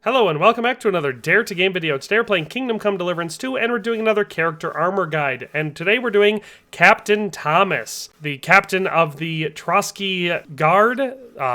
Hello and welcome back to another Dare to Game video. Today we're playing Kingdom Come Deliverance 2 and we're doing another character armor guide. And today we're doing Captain Thomas, the captain of the Trotsky Guard,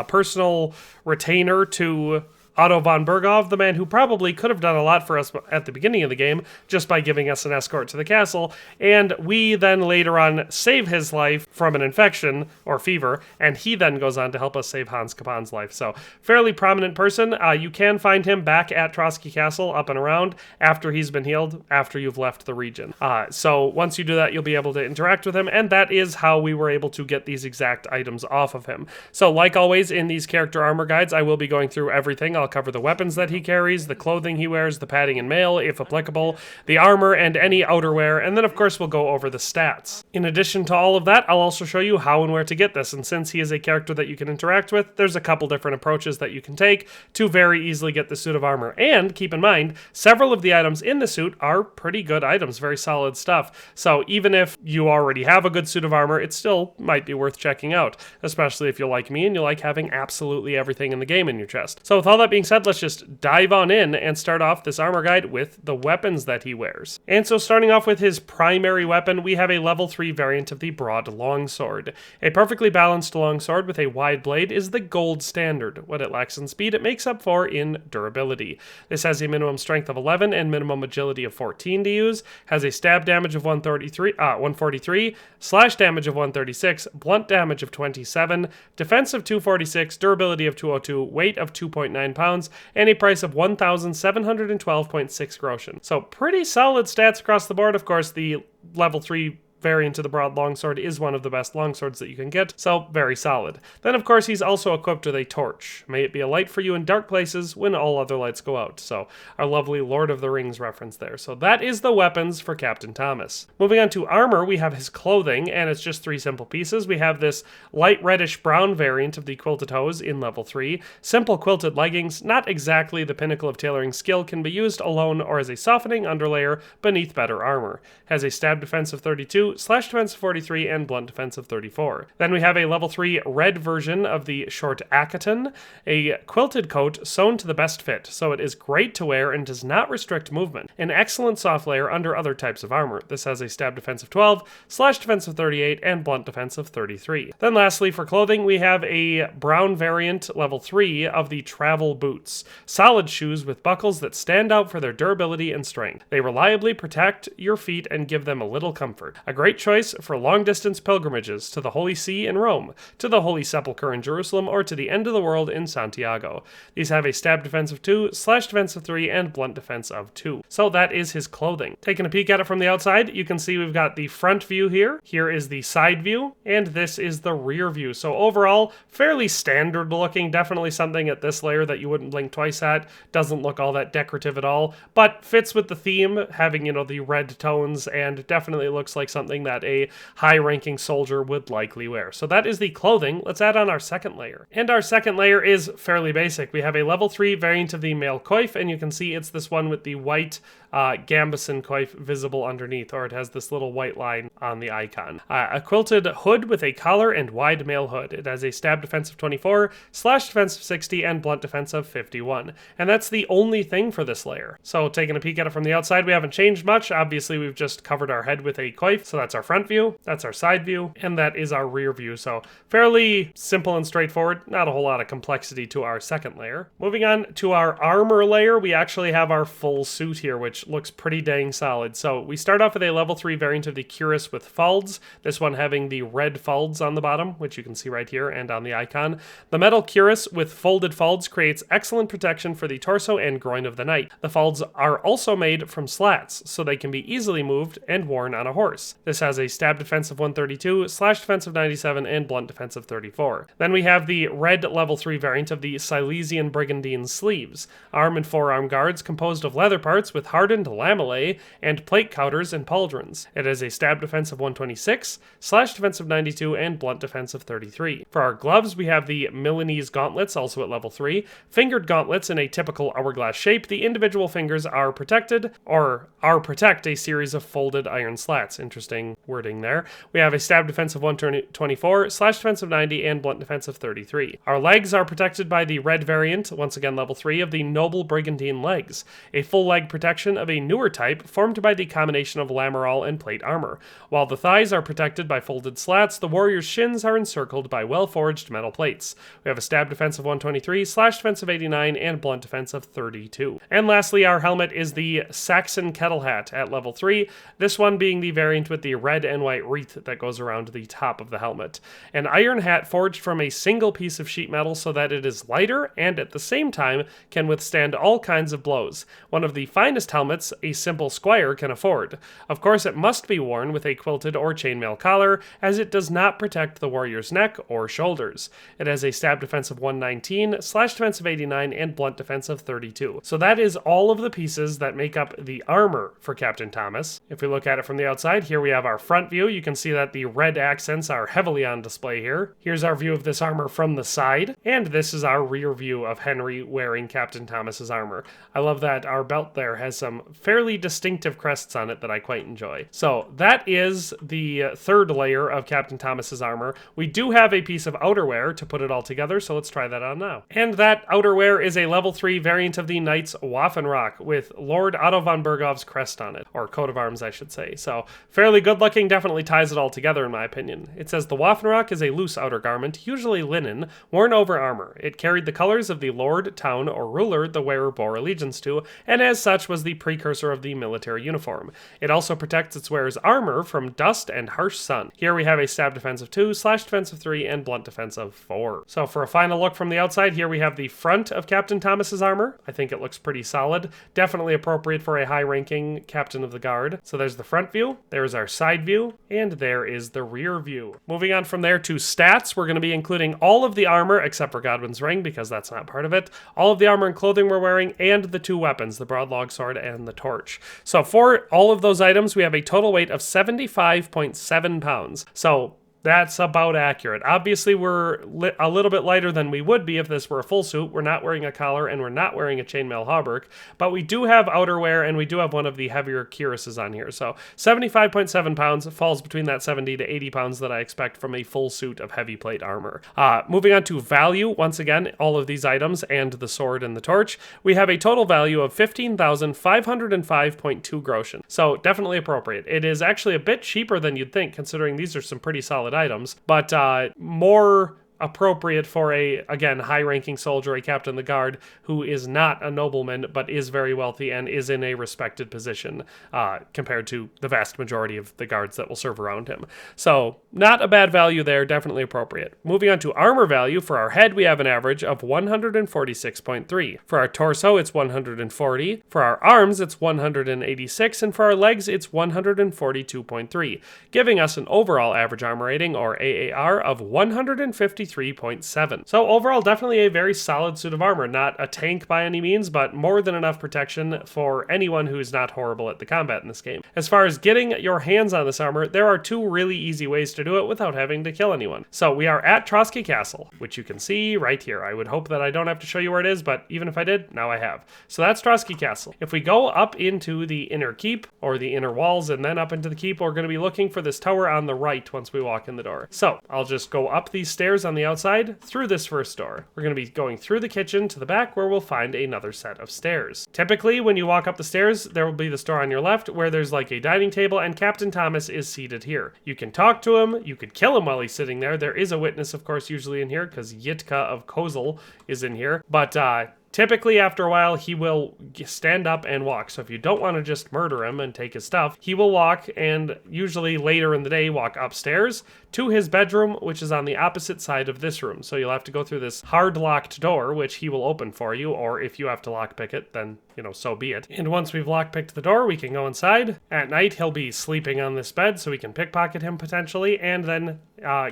personal retainer to Otto von Berghoff, the man who probably could have done a lot for us at the beginning of the game just by giving us an escort to the castle, and we then later on save his life from an infection or fever, and he then goes on to help us save Hans Kapan's life. So, fairly prominent person. You can find him back at Trotsky Castle, up and around, after he's been healed, after you've left the region. So once you do that, you'll be able to interact with him, and that is how we were able to get these exact items off of him. So, like always, in these character armor guides, I will be going through everything. I'll cover the weapons that he carries, the clothing he wears, the padding and mail, if applicable, the armor, and any outerwear, and then of course we'll go over the stats. In addition to all of that, I'll also show you how and where to get this, and since he is a character that you can interact with, there's a couple different approaches that you can take to very easily get the suit of armor. And keep in mind, several of the items in the suit are pretty good items, very solid stuff. So even if you already have a good suit of armor, it still might be worth checking out, especially if you're like me and you like having absolutely everything in the game in your chest. So with all that being said, let's just dive on in and start off this armor guide with the weapons that he wears. And so starting off with his primary weapon, we have a level 3 variant of the broad longsword. A perfectly balanced longsword with a wide blade is the gold standard. What it lacks in speed, it makes up for in durability. This has a minimum strength of 11 and minimum agility of 14 to use, has a stab damage of 143, slash damage of 136, blunt damage of 27, defense of 246, durability of 202, weight of 2.9 pounds, and a price of 1,712.6 groschen. So pretty solid stats across the board. Of course, the level 3 variant of the broad longsword is one of the best longswords that you can get, so very solid. Then of course he's also equipped with a torch. May it be a light for you in dark places when all other lights go out. So our lovely Lord of the Rings reference there. So that is the weapons for Captain Thomas. Moving on to armor, we have his clothing, and it's just 3 simple pieces. We have this light reddish brown variant of the quilted hose in level 3. Simple quilted leggings, not exactly the pinnacle of tailoring skill, can be used alone or as a softening underlayer beneath better armor. Has a stab defense of 32, slash defense of 43, and blunt defense of 34. Then we have a level 3 red version of the short Akaton, a quilted coat sewn to the best fit, so it is great to wear and does not restrict movement. An excellent soft layer under other types of armor. This has a stab defense of 12, slash defense of 38, and blunt defense of 33. Then lastly, for clothing, we have a brown variant, level 3, of the travel boots. Solid shoes with buckles that stand out for their durability and strength. They reliably protect your feet and give them a little comfort. A great choice for long-distance pilgrimages to the Holy See in Rome, to the Holy Sepulchre in Jerusalem, or to the end of the world in Santiago. These have a stab defense of 2, slash defense of 3, and blunt defense of 2. So that is his clothing. Taking a peek at it from the outside, you can see we've got the front view here. Here is the side view, and this is the rear view. So overall, fairly standard looking. Definitely something at this layer that you wouldn't blink twice at. Doesn't look all that decorative at all, but fits with the theme, having, the red tones, and definitely looks like something that a high-ranking soldier would likely wear. So that is the clothing. Let's add on our second layer. And our second layer is fairly basic. We have a level 3 variant of the male coif, and you can see it's this one with the white Gambison coif visible underneath, or it has this little white line on the icon. A quilted hood with a collar and wide male hood. It has a stab defense of 24, slash defense of 60, and blunt defense of 51. And that's the only thing for this layer. So taking a peek at it from the outside, we haven't changed much. Obviously, we've just covered our head with a coif, so that's our front view, that's our side view, and that is our rear view. So fairly simple and straightforward, not a whole lot of complexity to our second layer. Moving on to our armor layer, we actually have our full suit here, which looks pretty dang solid. So we start off with a level 3 variant of the cuirass with folds, this one having the red folds on the bottom, which you can see right here and on the icon. The metal cuirass with folded folds creates excellent protection for the torso and groin of the knight. The folds are also made from slats, so they can be easily moved and worn on a horse. This has a stab defense of 132, slash defense of 97, and blunt defense of 34. Then we have the red level 3 variant of the Silesian Brigandine sleeves. Arm and forearm guards composed of leather parts with hardened lamellae and plate counters and pauldrons. It has a stab defense of 126, slash defense of 92, and blunt defense of 33. For our gloves, we have the Milanese gauntlets, also at level 3. Fingered gauntlets in a typical hourglass shape. The individual fingers are protect a series of folded iron slats. Interesting. interesting wording there. We have a stab defense of 124, slash defense of 90, and blunt defense of 33. Our legs are protected by the red variant, once again level 3, of the Noble Brigandine legs, a full leg protection of a newer type formed by the combination of lameral and plate armor. While the thighs are protected by folded slats, the warrior's shins are encircled by well-forged metal plates. We have a stab defense of 123, slash defense of 89, and blunt defense of 32. And lastly, our helmet is the Saxon Kettle Hat at level 3, this one being the variant with the red and white wreath that goes around the top of the helmet. An iron hat forged from a single piece of sheet metal so that it is lighter and at the same time can withstand all kinds of blows. One of the finest helmets a simple squire can afford. Of course, it must be worn with a quilted or chainmail collar, as it does not protect the warrior's neck or shoulders. It has a stab defense of 119, slash defense of 89, and blunt defense of 32. So that is all of the pieces that make up the armor for Captain Thomas. If we look at it from the outside, here we have our front view. You can see that the red accents are heavily on display here. Here's our view of this armor from the side, and this is our rear view of Henry wearing Captain Thomas's armor. I love that our belt there has some fairly distinctive crests on it that I quite enjoy. So that is the third layer of Captain Thomas's armor. We do have a piece of outerwear to put it all together, so let's try that on now. And that outerwear is a level 3 variant of the Knight's Waffenrock with Lord Otto von Bergov's crest on it, or coat of arms I should say. So fairly good looking, definitely ties it all together in my opinion. It says the Waffenrock is a loose outer garment, usually linen, worn over armor. It carried the colors of the lord, town, or ruler the wearer bore allegiance to, and as such was the precursor of the military uniform. It also protects its wearer's armor from dust and harsh sun. Here we have a stab defense of 2, slash defense of 3, and blunt defense of 4. So for a final look from the outside, here we have the front of Captain Thomas's armor. I think it looks pretty solid. Definitely appropriate for a high-ranking captain of the guard. So there's the front view, there's our side view, and there is the rear view. Moving on from there to stats, we're going to be including all of the armor except for Godwin's ring because that's not part of it, all of the armor and clothing we're wearing, and the 2 weapons, the broadlog sword and the torch. So for all of those items, we have a total weight of 75.7 pounds. So that's about accurate. Obviously, we're a little bit lighter than we would be if this were a full suit. We're not wearing a collar and we're not wearing a chainmail hauberk, but we do have outerwear and we do have one of the heavier cuirasses on here. So 75.7 pounds falls between that 70 to 80 pounds that I expect from a full suit of heavy plate armor. Moving on to value, once again, all of these items and the sword and the torch, we have a total value of 15,505.2 groschen. So definitely appropriate. It is actually a bit cheaper than you'd think, considering these are some pretty solid items, but more appropriate for a, again, high-ranking soldier, a captain of the guard, who is not a nobleman, but is very wealthy and is in a respected position compared to the vast majority of the guards that will serve around him. So, not a bad value there, definitely appropriate. Moving on to armor value, for our head, we have an average of 146.3. For our torso, it's 140. For our arms, it's 186. And for our legs, it's 142.3, giving us an overall average armor rating, or AAR, of 153.7. So overall, definitely a very solid suit of armor. Not a tank by any means, but more than enough protection for anyone who is not horrible at the combat in this game. As far as getting your hands on this armor, there are 2 really easy ways to do it without having to kill anyone. So we are at Trotsky Castle, which you can see right here. I would hope that I don't have to show you where it is, but even if I did, now I have. So that's Trotsky Castle. If we go up into the inner keep, or the inner walls, and then up into the keep, we're going to be looking for this tower on the right once we walk in the door. So I'll just go up these stairs on the outside through this first door. We're going to be going through the kitchen to the back where we'll find another set of stairs. Typically, when you walk up the stairs, there will be this door on your left where there's like a dining table and Captain Thomas is seated here. You can talk to him, you could kill him while he's sitting there. There is a witness, of course, usually in here because Yitka of Kozel is in here, but typically, after a while, he will stand up and walk. So if you don't want to just murder him and take his stuff, he will walk and usually later in the day walk upstairs to his bedroom, which is on the opposite side of this room. So you'll have to go through this hard locked door, which he will open for you, or if you have to lockpick it, then, so be it. And once we've lockpicked the door, we can go inside. At night, he'll be sleeping on this bed, so we can pickpocket him potentially, and then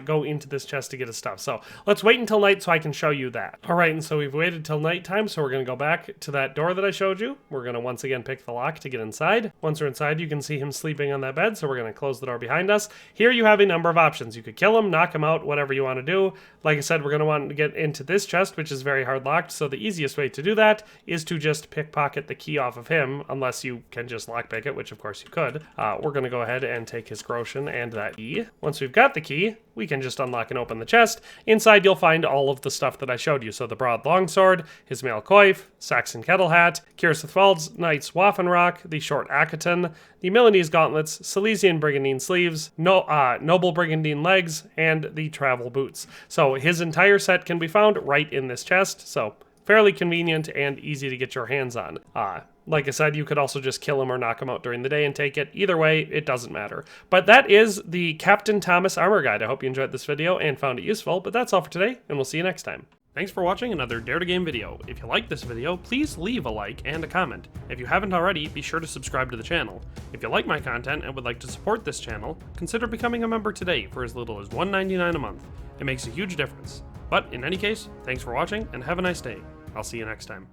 go into this chest to get his stuff. So let's wait until night so I can show you that. All right, and so we've waited till nighttime, so we're going to go back to that door that I showed you. We're going to once again pick the lock to get inside. Once we're inside, you can see him sleeping on that bed, so we're going to close the door behind us. Here you have a number of options. You could kill him, knock him out, whatever you want to do. Like I said, we're going to want to get into this chest, which is very hard locked, so the easiest way to do that is to just pickpocket the key off of him, unless you can just lockpick it, which of course you could. We're going to go ahead and take his groschen and that key. Once we've got the key, we can just unlock and open the chest. Inside, you'll find all of the stuff that I showed you. So the broad longsword, his mail coif, Saxon kettle hat, Kirithwald's knight's Waffenrock, the short Akaton, the Milanese gauntlets, Silesian brigandine sleeves, noble brigandine legs, and the travel boots. So his entire set can be found right in this chest. So fairly convenient and easy to get your hands on. Like I said, you could also just kill him or knock him out during the day and take it. Either way, it doesn't matter. But that is the Captain Thomas Armor Guide. I hope you enjoyed this video and found it useful, but that's all for today, and we'll see you next time. Thanks for watching another Dare to Game video. If you liked this video, please leave a like and a comment. If you haven't already, be sure to subscribe to the channel. If you like my content and would like to support this channel, consider becoming a member today for as little as $1.99 a month. It makes a huge difference. But in any case, thanks for watching and have a nice day. I'll see you next time.